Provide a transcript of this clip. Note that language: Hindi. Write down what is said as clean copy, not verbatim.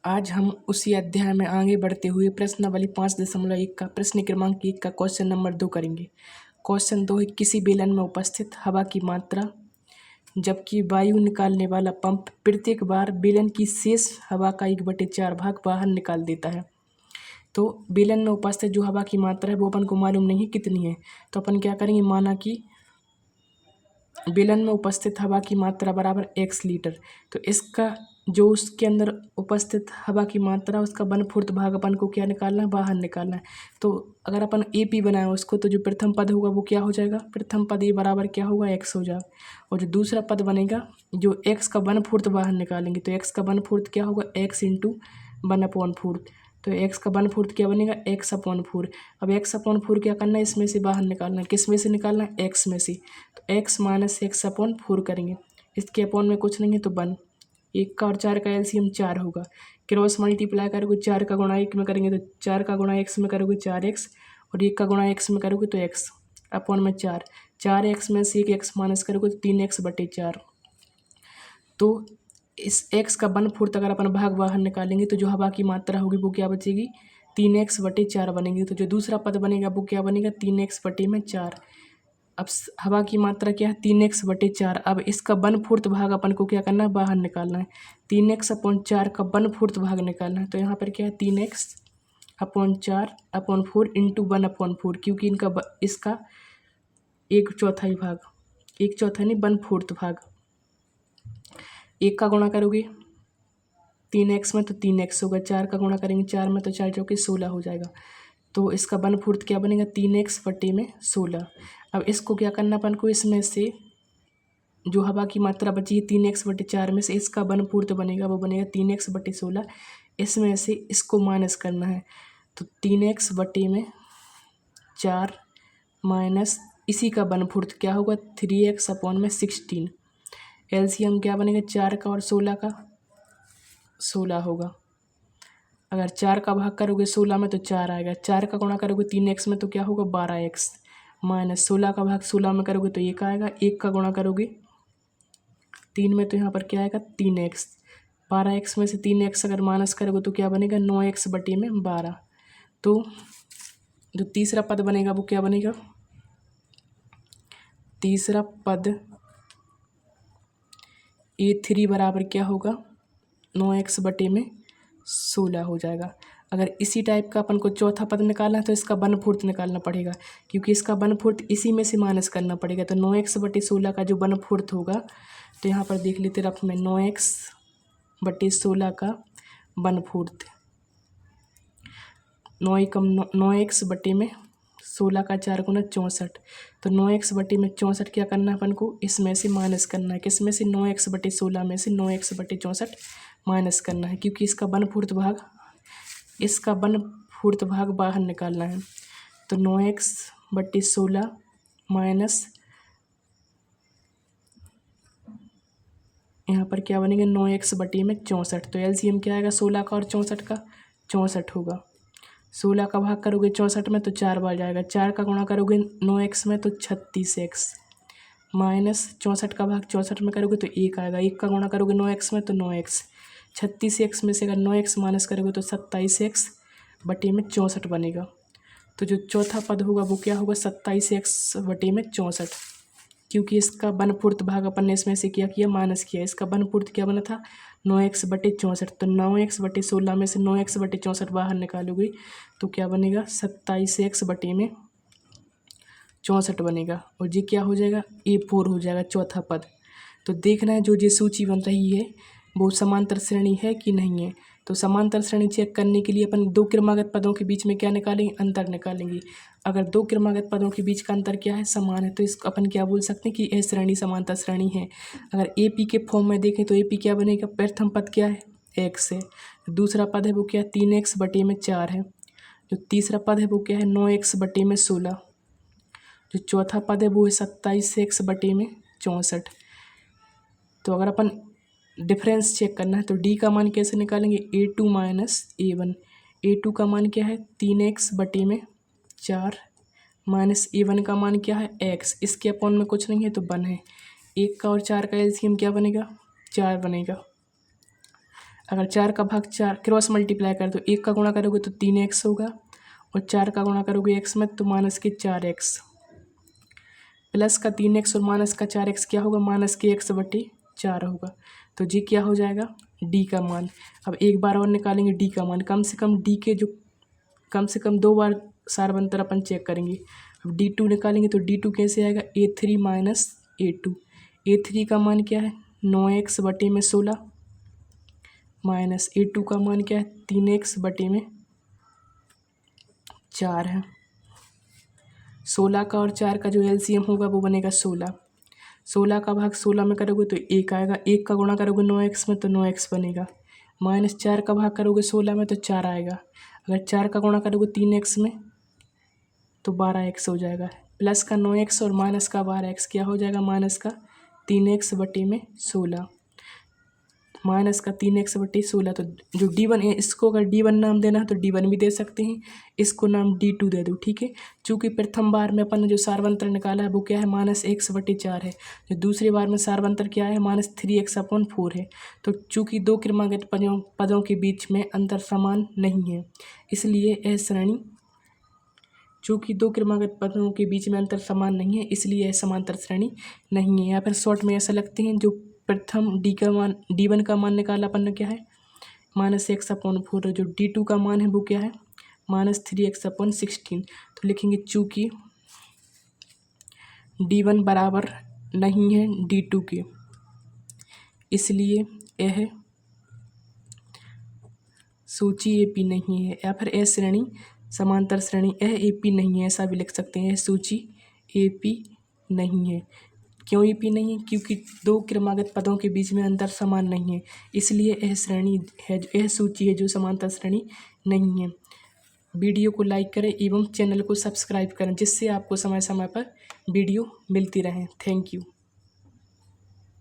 आज हम उसी अध्याय में आगे बढ़ते हुए प्रश्नावली 5.1 का प्रश्न क्रमांक 1 का क्वेश्चन नंबर 2 करेंगे। क्वेश्चन 2 है, किसी बेलन में उपस्थित हवा की मात्रा जबकि वायु निकालने वाला पंप प्रत्येक बार बेलन की शेष हवा का 1/4 भाग बाहर निकाल देता है। तो बेलन में उपस्थित जो हवा की मात्रा है वो अपन को मालूम नहीं है कितनी है। तो अपन क्या करेंगे, माना कि बेलन में उपस्थित हवा की मात्रा बराबर x लीटर। तो इसका जो उसके अंदर उपस्थित हवा की मात्रा उसका 1/4 भाग अपन को क्या निकालना है, बाहर निकालना है। तो अगर अपन AP बनाए उसको तो जो प्रथम पद होगा वो क्या हो जाएगा, प्रथम पद ये बराबर क्या होगा, x हो जाएगा। और जो दूसरा पद बनेगा जो x का 1/4 बाहर निकालेंगे तो x का 1/4 क्या होगा, x इंटू 1/4। तो x का 1/4 क्या बनेगा, x/4। अब x/4 क्या करना है, इसमें से बाहर निकालना है। किस में से निकालना है, x में से। तो x माइनस x/4 करेंगे। इसके अपॉन में कुछ नहीं है तो 1। 1 का और 4 का एलसीएम 4 होगा। क्रॉस मल्टीप्लाई करोगे 4 का गुणा 1 में करेंगे तो 4 का गुणा x में करोगे 4x और 1 का गुणा x में करोगे तो x अपॉन में 4। 4x में से 1x माइनस करोगे तो 3x/4। तो इस x का 1/4 अगर अपन भाग बाहर निकालेंगे तो जो हवा की मात्रा होगी वो क्या बचेगी, 3x/4 बनेगी। तो जो दूसरा पद बनेगा वो क्या बनेगा, 3x/4। अब हवा की मात्रा क्या है, 3x/4। अब इसका 1/4 भाग अपन को क्या करना है, बाहर निकालना है। 3x/4 का 1/4 भाग निकालना है। तो यहाँ पर क्या है, 3x/4/4 इंटू 1/4, क्योंकि इसका 1/4 भाग, 1/4 नहीं 1/4 भाग। 1 का गुणा करोगे 3x में तो 3x होगा, 4 का गुणा करेंगे 4 में तो 4 चौके 16 हो जाएगा। तो इसका 1/4 क्या बनेगा, 3x/16। अब इसको क्या करना अपन को, इसमें से जो हवा की मात्रा बची है 3x/4 में से इसका 1/4 बनेगा, वो बनेगा 3x/16। इसमें से इसको माइनस करना है। तो 3x/4 माइनस इसी का 1/4 क्या होगा, 3x/16। एलसीएम क्या बनेगा, 4 का और 16 का, 16 होगा। अगर 4 का भाग करोगे 16 में तो 4 आएगा। 4 का गुणा करोगे 3x में तो क्या होगा, 12x माइनस 16 का भाग 16 में करोगे तो 1 आएगा। 1 का गुणा करोगे 3 में तो यहाँ पर क्या आएगा, 3x। 12x में से 3x अगर माइनस करोगे तो क्या बनेगा, 9x/12। तो जो तीसरा पद बनेगा वो क्या बनेगा, तीसरा पद A3 बराबर क्या होगा, 9x/16 हो जाएगा। अगर इसी टाइप का अपन को चौथा पद निकालना है तो इसका 1/4 निकालना पड़ेगा, क्योंकि इसका 1/4 इसी में से माइनस करना पड़ेगा। तो 9x/16 का जो 1/4 होगा, तो यहाँ पर देख लेते रफ में 9x/16 का 1/4, 9x/16 का 4 गुना 64। तो 9x/64 क्या करना है अपन को, इसमें से माइनस करना है। किस में से, 9x/16 में से 9x/64 माइनस करना है, क्योंकि इसका 1/4 भाग बाहर निकालना है। तो 9x/16 माइनस यहाँ पर क्या बनेगा, 9x/64। तो एलसीएम क्या आएगा, 16 का और 64 का, 64 होगा। 16 का भाग करोगे 64 में तो 4 बार जाएगा। 4 का गुणा करोगे 9x में तो 36x माइनस 64 का भाग 64 में करोगे तो 1 आएगा। 1 का गुणा करोगे 9x में तो 9x। 36x में से अगर 9x माइनस करोगे तो 27x/64 बनेगा। तो जो चौथा पद होगा वो क्या होगा, 27x/64, क्योंकि इसका 1/4 भाग अपन ने इसमें से क्या किया, माइनस किया। इसका 1/4 क्या बना था, 9x/64। तो 9x/16 में से 9x/64 बाहर निकालोगे तो क्या बनेगा, 27x/64 बनेगा। और ये क्या हो जाएगा, A4 हो जाएगा चौथा पद। तो देखना है जो ये सूची बन रही है वो समांतर श्रेणी है कि नहीं है। तो समांतर श्रेणी चेक करने के लिए अपन दो क्रमागत पदों के बीच में क्या निकालेंगे, अंतर निकालेंगे। अगर दो क्रमागत पदों के बीच का अंतर क्या है, समान है, तो इसको अपन क्या बोल सकते हैं कि यह श्रेणी समांतर श्रेणी है। अगर AP के फॉर्म में देखें तो AP क्या बनेगा, प्रथम पद क्या है, x है। दूसरा पद है वो क्या है, 3x/4 है। जो तीसरा पद है वो क्या है, 9x/16। जो चौथा पद है वो है 27x/64। तो अगर अपन डिफरेंस चेक करना है तो D का मान कैसे निकालेंगे, A2 माइनस A1। A2 का मान क्या है, 3x/4 माइनस A1 का मान क्या है, x। इसके अपॉन में कुछ नहीं है तो 1 है। 1 का और 4 का एलसीएम क्या बनेगा, 4 बनेगा। अगर 4 का भाग 4 क्रॉस मल्टीप्लाई कर तो 1 का गुणा करोगे तो 3x होगा और 4 का गुणा करोगे x में तो माइनस के 4x प्लस का 3x और माइनस का 4x क्या होगा, माइनस के x/4 होगा। तो जी क्या हो जाएगा, डी का मान। अब एक बार और निकालेंगे डी का मान, कम से कम डी के जो कम से कम 2 बार सारबंतर अपन चेक करेंगे। अब D2 निकालेंगे तो D2 कैसे आएगा, A3 माइनस A2। A3 का मान क्या है 9x/16 माइनस A2 का मान क्या है 3x/4 है। 16 का और 4 का जो LCM होगा वो बनेगा 16। 16 का भाग 16 में करोगे तो 1 आएगा, 1 का गुणा करोगे 9x में तो 9x बनेगा, माइनस 4 का भाग करोगे 16 में तो 4 आएगा, अगर 4 का गुणा करोगे 3x में तो 12x हो जाएगा, प्लस का 9x और माइनस का 12x क्या हो जाएगा, माइनस का 3x/16 माइनस का 3x/16। तो जो D1 है इसको अगर D1 नाम देना है तो D1 भी दे सकते हैं, इसको नाम D2 दे दो, ठीक है। चूँकि प्रथम बार में अपन ने जो सारवंतर निकाला है वो क्या है -x/4 है, जो दूसरी बार में सारवंतर क्या है -3x/4 है। तो चूँकि दो क्रमागत पदों के बीच में अंतर समान नहीं है, इसलिए यह श्रेणी चूँकि दो क्रमागत पदों के बीच में अंतर समान नहीं है इसलिए यह समांतर श्रेणी नहीं है। या फिर शॉर्ट में ऐसा लगते हैं, जो प्रथम D1 का मान निकाला अपन ने क्या है -x/4, जो D2 का मान है वो क्या है -3x/16। तो लिखेंगे चूँकि D1 बराबर नहीं है D2 के, इसलिए यह सूची AP नहीं है। या फिर यह श्रेणी समांतर श्रेणी यह AP नहीं है, ऐसा भी लिख सकते हैं, यह सूची AP नहीं है। क्यों AP नहीं है, क्योंकि दो क्रमागत पदों के बीच में अंतर समान नहीं है, इसलिए यह श्रेणी है, यह सूची है जो समांतर श्रेणी नहीं है। वीडियो को लाइक करें एवं चैनल को सब्सक्राइब करें, जिससे आपको समय समय पर वीडियो मिलती रहे। Thank you.